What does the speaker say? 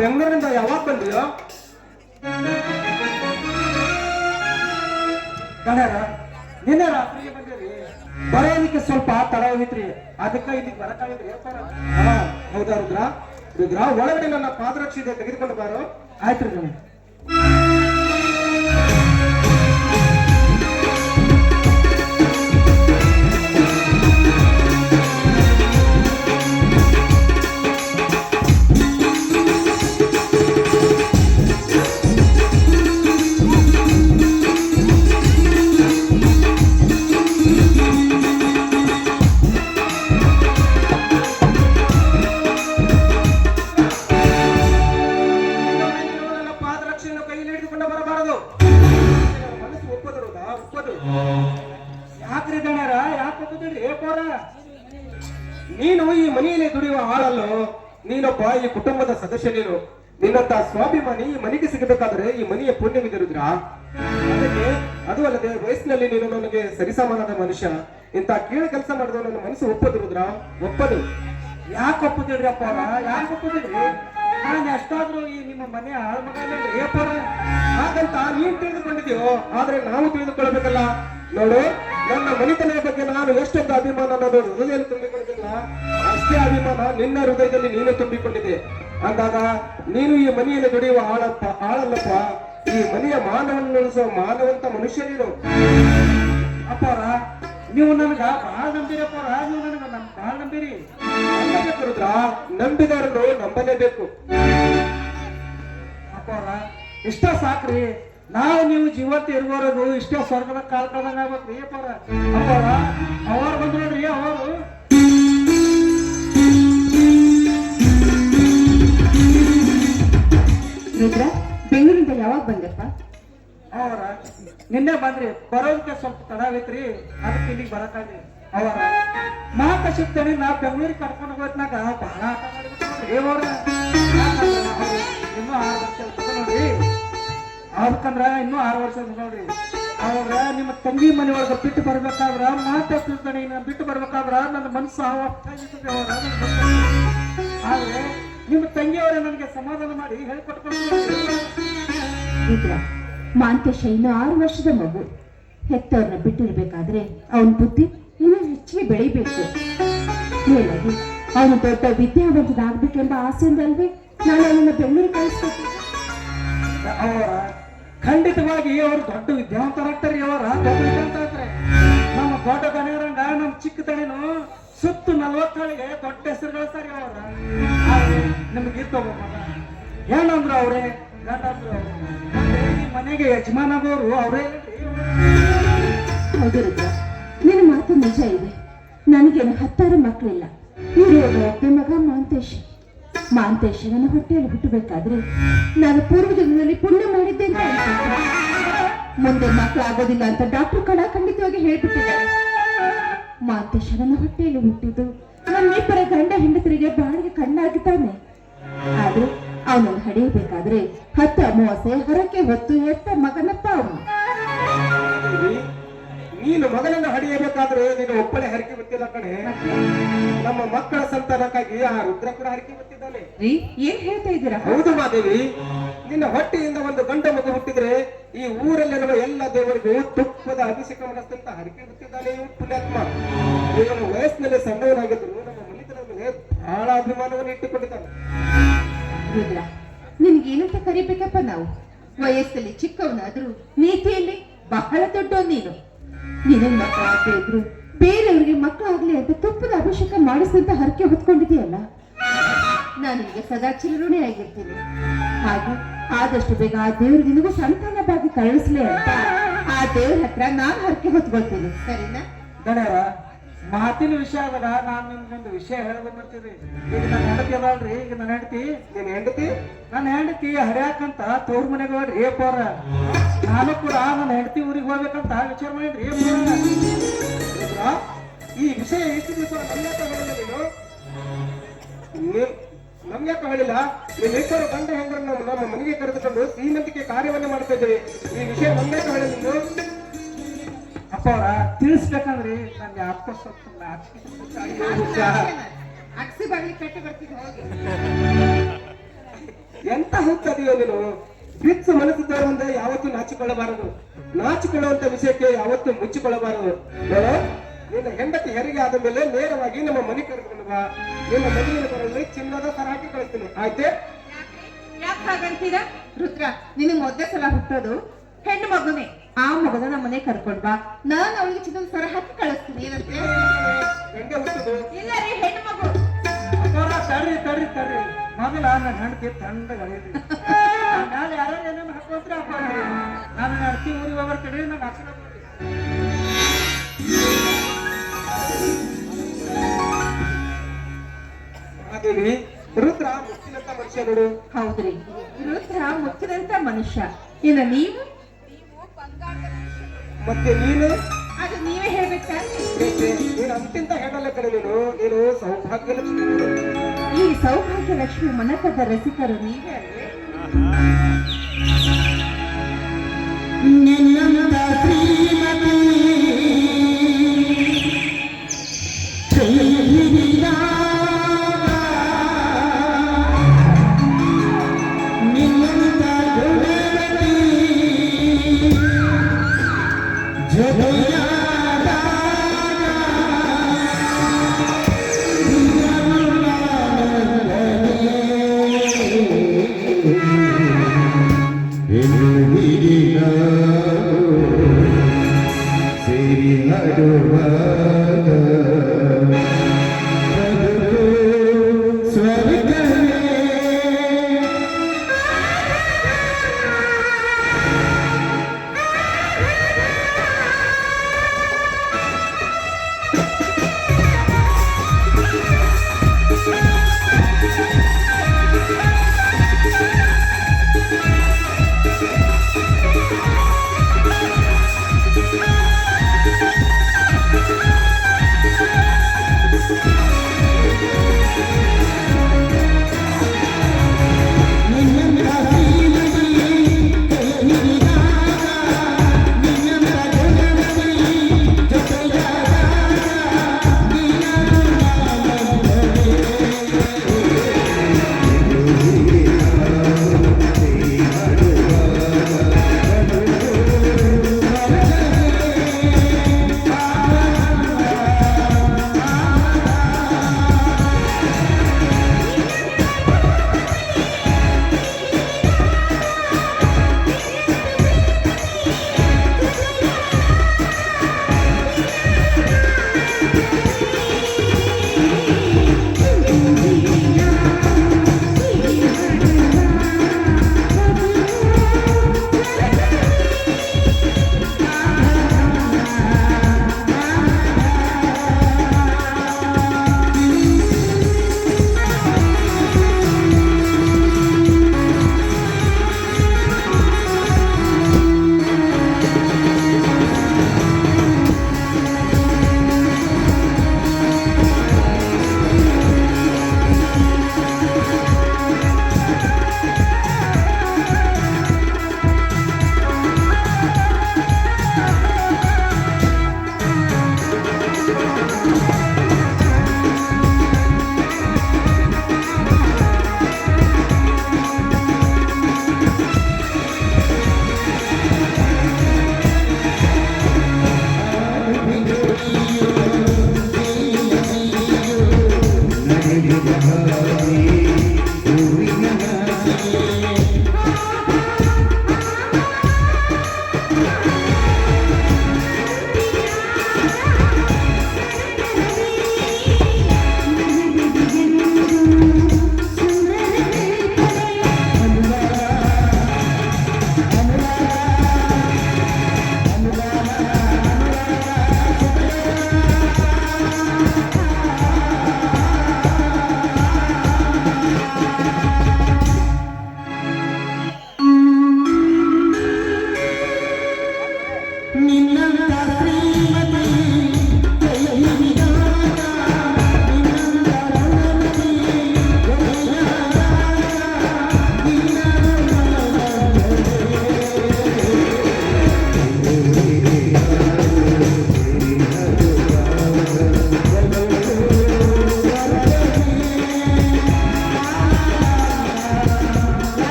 ಬೆಂಗಳೂರಿಂದ ಯಾವಾಗ ಬಂದಿಯೋ? ಗಣ್ಯರ ನಿನ್ನೆ ರಾತ್ರಿಗೆ ಬಂದಿರಿ. ಬರೋದಕ್ಕೆ ಸ್ವಲ್ಪ ತಡ ಹೋಗಿತ್ರಿ, ಅದಕ್ಕೆ ಇಲ್ಲಿಗೆ ಬರಕಾಗಿದ್ರಿ. ಹೌದಾ ರುದ್ರ? ರುದ್ರ ಒಳಗಡೆ ನನ್ನ ಪಾದರಕ್ಷೆ ಇದೆ, ತೆಗೆದುಕೊಂಡು ಬಾರೋ. ಆಯ್ತು ಗಣ್ಯ. ಯಾಕ್ರಿ ಗಣ್ಯರ, ಯಾಕೆ ನೀನು ಈ ಮನೆಯಲ್ಲಿ ದುಡಿಯುವ ಆಳಲ್ಲೋ, ನೀನೊಬ್ಬ ಈ ಕುಟುಂಬದ ಸದಸ್ಯ. ನೀನು ನಿನ್ನಂತ ಸ್ವಾಭಿಮಾನಿ ಈ ಮನೆಗೆ ಸಿಗಬೇಕಾದ್ರೆ ಈ ಮನೆಯ ಪುಣ್ಯವಿದಿರುದ್ರ. ಅದಕ್ಕೆ ಅದು ಅಲ್ಲದೆ ವಯಸ್ಸಿನಲ್ಲಿ ನೀನು ನನಗೆ ಸರಿಸಮಾನದ ಮನುಷ್ಯ. ಇಂತ ಕೀಳು ಕೆಲಸ ಮಾಡಿದ ನನ್ನ ಮನಸ್ಸು ಒಪ್ಪದಿರುದ್ರ. ಒಪ್ಪದು. ಯಾಕೆ ಒಪ್ಪದಿಡ್ರಿ ಅಪ್ಪ? ಯಾಕೆ ಒಪ್ಪದಿಡ್ರಿ? ನಾನು ಎಷ್ಟಾದ್ರೂ ಈ ನಿಮ್ಮ ಮನೆ ಆಳ್ಮಗ ಹಾಗಂತ ನೀನ್ ತಿಳಿದುಕೊಂಡಿದ್ಯೋ, ಆದ್ರೆ ನಾವು ತಿಳಿದುಕೊಳ್ಬೇಕಲ್ಲ. ನೋಡು, ನನ್ನ ಮನೆತನದ ಬಗ್ಗೆ ನಾನು ಎಷ್ಟೊಂದು ಅಭಿಮಾನ ಅನ್ನೋದು ಹೃದಯದಲ್ಲಿ ತುಂಬಿಕೊಂಡಿದ್ದಿಲ್ಲ, ಅಷ್ಟೇ ಅಭಿಮಾನ ನಿನ್ನ ಹೃದಯದಲ್ಲಿ ನೀನು ತುಂಬಿಕೊಂಡಿದ್ದೆ. ಅಂದಾಗ ನೀನು ಈ ಮನೆಯಲ್ಲಿ ದುಡಿಯುವ ಆಳಲ್ಲಪ್ಪ, ಈ ಮನೆಯ ಮಾನವನ್ನು ಉಳಿಸುವ ಮಾನವಂತ ಮನುಷ್ಯ ನೀನು. ಅಪ್ಪಾರ, ನೀವು ನನಗ ಬಹಳ ನಂಬಿರಪ್ಪ. ನೀವು ನನಗ ಬಹಳ ನಂಬಿರಿ. ನಂಬಬೇಕರುದ್ರ, ನಂಬಿದವರನ್ನು ನಂಬಲೇಬೇಕು. ಅಪ್ಪಾರ, ಇಷ್ಟ ಸಾಕ್ರಿ. ನಾವು ನೀವು ಜೀವತ್ತು ಇರುವವರೆಗೂ ಇಷ್ಟೇ ಸ್ವರ್ಗದ ಕಾಲ್ ಕಳ್ದಂಗ ಆಗ್ಬೇಕ್ರಿ. ಅಪ್ಪಾರ ಅಪ್ಪಾರ, ಅವರು ಬಂದ್ರು ನೋಡ್ರಿ. ಅವರು ರುದ್ರ, ಬೆಂಗಳೂರಿಂದ ಯಾವಾಗ ಬಂದಪ್ಪ? ಅವರ ನಿನ್ನೆ ಬಂದ್ರಿ. ಬರೋದಕ್ಕೆ ಸ್ವಲ್ಪ ತಡ ಆಗೈತ್ರಿ, ಅದಕ್ಕೆ ಇಲ್ಲಿಗೆ ಬರಕಾಗ್ರಿ. ಅವರ ಮಹಾಕಶಿಪ್ತೇನೆ ನಾ ಬೆಂಗಳೂರಿಗೆ ಕರ್ಕೊಂಡು ಹೋಗ್ನಾಗ ಬಹಳ ಆಟ ಮಾಡಿಬಿಟ್ಟು ಇನ್ನೂ 6 ವರ್ಷ ನೋಡ್ರಿ. ಅದಕ್ಕಂದ್ರ ಇನ್ನೂ 6 ವರ್ಷ ನೋಡ್ರಿ. ಅವಾಗ ನಿಮ್ಮ ತಂಗಿ ಮನೆ ಒಳಗೆ ಬಿಟ್ಟು ಬರ್ಬೇಕಾದ್ರ ಮಾತಾಡ್ತಿರ್ತಾನೆ. ಬಿಟ್ಟು ಬರ್ಬೇಕಾದ್ರ ನನ್ನ ಮನಸ್ಸು ಆದ್ರೆ ನಿಮ್ಮ ತಂಗಿಯವರೇ ನನಗೆ ಸಮಾಧಾನ ಮಾಡಿ ಹೇಳ್ಕೊಟ್ಕೊಂಡು. ಮಾಂತೇಶ ಇನ್ನು 6 ವರ್ಷದ ಮಗು. ಹೆತ್ತವ್ರನ್ನ ಬಿಟ್ಟಿರ್ಬೇಕಾದ್ರೆ ಅವನ ಬುದ್ಧಿ ಇನ್ನೂ ಹೆಚ್ಚಿಗೆ ಬೆಳಿಬೇಕು. ಮೇಲಾಗಿ ಅವನು ದೊಡ್ಡ ವಿದ್ಯಾವಂತನಾಗ್ಬೇಕೆಂಬ ಆಸೆಯಿಂದ ಅಲ್ವೇ ನಾನು ಅವನನ್ನ ಬೆಂಗಳೂರಿಗೆ ಕಳಿಸ್ಬೇಕು. ಅವರ ಖಂಡಿತವಾಗಿ ಅವರು ದೊಡ್ಡ ವಿದ್ಯಾವಂತರಾಗ್ತಾರೆ. ಅವರ ದೊಡ್ಡ ವಿದ್ಯಾವಂತರಾಗ್ತಾರೆ. ನಮ್ಮ ದೊಡ್ಡ ಗಣ್ಯರಂಗ ನಮ್ಮ ಚಿಕ್ಕ ತಣಿನು ಸುತ್ತು 40 ಹಳಿಗೆ ದೊಡ್ಡ ಹೆಸರು ಗಳಿಸ್ತಾರೆ. ಅವರ ನಿಮ್ಗೆ ಇರ್ತವ ಏನಂದ್ರು ಅವ್ರೆ, ಗಂಡಂದ್ರು ಅವ್ರೆ, ಮನೆಗೆ ಯಜಮಾನದವರು ಅವರೇ. ಹೌದು ರುದ್ರ, ನಿನ್ನ ಮಾತು ನಿಜ ಇದೆ. ನನಗೇನು 10 ಮಕ್ಕಳಿಲ್ಲ. ಇರೋದು ಒಬ್ಬ ಮಗ ಮಾಂತೇಶ್. ಮಾಂತೇಶ ನನ್ನ ಹೊಟ್ಟೆಯಲ್ಲಿ ಹುಟ್ಟಬೇಕಾದ್ರೆ ನಾನು ಪೂರ್ವಜನ್ಮದಲ್ಲಿ ಪುಣ್ಯ ಮಾಡಿದ್ದೆ ಅಂತ ಅನ್ಸುತ್ತೆ. ಮುಂದೆ ಮಕ್ಕಳು ಆಗೋದಿಲ್ಲ ಅಂತ ಡಾಕ್ಟರ್ ಕಡ ಖಂಡಿತವಾಗಿ ಹೇಳ್ಬಿಟ್ಟಿದ್ದಾರೆ. ಮಾಂತೇಶ ನನ್ನ ಹೊಟ್ಟೆಯಲ್ಲಿ ಹುಟ್ಟಿದ್ದು ನಮ್ಮಿಬ್ಬರ ಗಂಡ ಹೆಂಡತಿರಿಗೆ ಬಾಳಿಗೆ ಕಣ್ಣಾಗಿದ್ದಾನೆ. ಆದ್ರೆ ಅವನನ್ನು ಹಡೆಯಬೇಕಾದ್ರೆ 10 ಅಮಾವಾಸ್ಯೆ ಹರಕೆ ಹೊತ್ತು ಎತ್ತ ಮಗನಪ್ಪ ಅವನು. ನೀನು ಮಗನನ್ನು ಹಡಿಯಬೇಕಾದ್ರೆ ನೀನು ಒಪ್ಪಳೆ ಹರಕೆ ಗೊತ್ತಿಲ್ಲ ಕಣೆ. ನಮ್ಮ ಮಕ್ಕಳ ಸಂತಾನಕ್ಕಾಗಿ ಆ ರುದ್ರ ಕೂಡ ಹರಕೆ ಗೊತ್ತಿದ್ದಾನೆ. ಏನ್ ಹೇಳ್ತಾ ಇದ್ದೀರಾ? ಹೌದು ಮಾದೇವಿ, ನಿನ್ನ ಹೊಟ್ಟೆಯಿಂದ ಒಂದು ಗಂಡ ಮಗು ಹುಟ್ಟಿದ್ರೆ ಈ ಊರಲ್ಲಿರುವ ಎಲ್ಲ ದೇವರಿಗೂ ತುಪ್ಪದ ಅಭಿಷೇಕ ಮಾಡಿಸ್ತಂತ ಹರಕೆ ಗೊತ್ತಿದ್ದಾನೆ ಇವು ಪುಣ್ಯಾತ್ಮ. ಇವನು ವಯಸ್ಸಿನಲ್ಲಿ ಸಣ್ಣವನಾಗಿದ್ರು ನಮ್ಮ ಮನೆತನದ ಮೇಲೆ ಬಹಳ ಅಭಿಮಾನವನ್ನು ಇಟ್ಟುಕೊಂಡಿದ್ದಾನೆ. ರುದ್ರ, ನಿನ್ಗೇನಂತ ಕರಿಬೇಕಪ್ಪ ನಾವು? ವಯಸ್ಸಲ್ಲಿ ಚಿಕ್ಕವನಾದ್ರೂ ನೀತಿಯಲ್ಲಿ ಬಹಳ ದೊಡ್ಡವ್ ನೀನು. ನಿನ್ನ ಮಕ್ಕಳಾಗದೇ ಇದ್ರು ಬೇರೆಯವ್ರಿಗೆ ಮಕ್ಕಳಾಗ್ಲಿ ಅಂತ ತುಪ್ಪದ ಅಭಿಷೇಕ ಮಾಡಿಸಿದಂತ ಹರಕೆ ಹೊತ್ಕೊಂಡಿದೆಯಲ್ಲ, ನಾನು ನಿಮಗೆ ಸದಾ ಚಿರಋಣಿ ಆಗಿರ್ತೀನಿ. ಹಾಗೂ ಆದಷ್ಟು ಬೇಗ ಆ ದೇವ್ರು ನಿನಗೂ ಸಂತಾನ ಭಾಗಿ ಕಳಿಸ್ಲಿ ಅಂತ ಆ ದೇವ್ರ ಹತ್ರ ನಾನು ಹರಕೆ ಹೊತ್ಕೊಳ್ತೀನಿ. ಸರಿನಾ ಗಣ್ಯರ? ಮಾತಿನ ವಿಷಯ ಆದಾಗ ನಾನು ನಿಮ್ಗೊಂದು ವಿಷಯ ಹೇಳ್ಕೊಂಡ್ಬರ್ತೀನಿ. ಈಗ ನನ್ನ ಹೆಂಡತಿ ಅದಲ್ರಿ, ಈಗ ನನ್ನ ಹೆಂಡತಿ ನನ್ನ ಹೆಂಡತಿ ಹರಿಯಾಕಂತ ತವ್ರ ಮನೆಗೆ ಹೋಗ್ರಿ ಪೋರ. ನಾನು ಕೂಡ ನನ್ನ ಹೆಂಡತಿ ಊರಿಗೆ ಹೋಗ್ಬೇಕಂತ ವಿಚಾರ ಮಾಡಿದ್ರಿ. ಈ ವಿಷಯ ಎಷ್ಟು ದಿವಸ ನಮ್ಯಾಕ ಹೇಳಿಲ್ಲ ನೀನು? ನಮ್ಯಾಕ ಹೇಳಿಲ್ಲ? ನೀನ್ ಹೆಸರು ಗಂಡ ಹೆಂಗರನ್ನ ನಮ್ಮ ಮನೆಗೆ ಕರೆದುಕೊಂಡು ಶ್ರೀಮಂತಿಕೆ ಕಾರ್ಯವನ್ನೇ ಮಾಡ್ತಾ ಇದ್ದೇವೆ. ಈ ವಿಷಯ ನಮ್ಯಾಕ ಹೇಳಿಲ್ಲ ನೀನು? ಅಪ್ಪ ಅವರ ತಿಳಿಸ್ಬೇಕಂದ್ರಿ ನಂಗೆ ಅಪ್ಪ ಸ್ವಲ್ಪ ಅಕ್ಸಿ ಬಾಗ್ಲಿ ಕಟ್ಟಿ ಬರ್ತೀನಿ ಹೋಗಿ. ಹುಚ್ಚದಿಯೋ ನೀನು ಬಿಚ್ಚು ಮನಸ್ಸಿದ್ದವರ ಮುಂದೆ ಯಾವತ್ತೂ ನಾಚಿಕೊಳ್ಳಬಾರದು, ನಾಚಿಕೊಳ್ಳುವಂತ ವಿಷಯಕ್ಕೆ ಯಾವತ್ತೂ ಮುಚ್ಚಿಕೊಳ್ಳಬಾರದು. ನೋಡು, ನಿನ್ನ ಹೆಂಡತಿ ಹೆರಿಗೆ ಆದ ಮೇಲೆ ನೇರವಾಗಿ ನಮ್ಮ ಮನೆ ಕರೆದುಕೊಂಡು ಬಾ. ನಿನ್ನ ಮದುವಿನ ಬರಲಿ ಚಿನ್ನದ ಸರ ಹಾಕಿ ಕಳಿಸ್ತೀನಿ, ಆಯ್ತೆ? ಯಾಕೆ ಹಾಗಂತೀರಾ? ರುದ್ರ, ನಿನಗೆ ಮೊದಲೇ ಸಲ ಹುಟ್ಟೋದು ಹೆಣ್ಣು ಮಗುನೇ. ಆ ಮಗುನ ನಮ್ಮ ಮನೆ ಕರ್ಕೊಂಡ್ ಬಾ, ನಾನು ಅವಳಿಗೆ ಚಿನ್ನದ ಸರ ಹಾಕಿ ಕಳಿಸ್ತೀನಿ. ಏನಂತೆ? ಹೆಂಗೆ ಹುಟ್ಟುದು? ಇಲ್ಲ ರೀ, ಹೆಣ್ಣು ಮಗು. ತಡ್ರಿ ತಡ್ರಿ ತಡ್ರಿ, ಮೊದಲ ನನ್ನ ಹೆಂಡತಿ ತಂಡಗಳಿದ್ರಿ ನಾನು ಯಾರೋ ಏನೇನು ಹಾಕೋತ್ರ ಹಾಕೊಂಡ್ರಿ. ನಾನು ಅರ್ತಿ ಊರಿಗೆ ಹೋಗ್ಬರ್ತೀರಿ, ನಾನು ಹಾಕೋಣ. ಮಹಾದೇವಿ, ರುದ್ರ ಮುಚ್ಚಿನಂತ ಮನುಷ್ಯ ನೋಡು. ಹೌದ್ರಿ, ರುದ್ರ ಮುಚ್ಚಿದಂತ ಮನುಷ್ಯ. ಇನ್ನು ನೀವು? ಮತ್ತೆ ನೀನು? ಅದು ನೀವೇ ಹೇಳ್ಬೇಕಾ? ನೀನು ಅಂತಿಂತ ಹೇಳಲ್ಲ ಕಡೆ, ನೀನು ಸೌಭಾಗ್ಯ ಲಕ್ಷ್ಮಿ. ಈ ಸೌಭಾಗ್ಯ ಲಕ್ಷ್ಮಿ ಮನಕದ ರಸಿಕರು ನೀವೇ ಅಲ್ವೇ? ನಿನ್ನಂತ ಶ್ರೀಮತಿ ನಿನ್ನಂತ ಗುಣವತಿ ಜೊತೆಯಾದ ಸೇರಿ ನಡುವ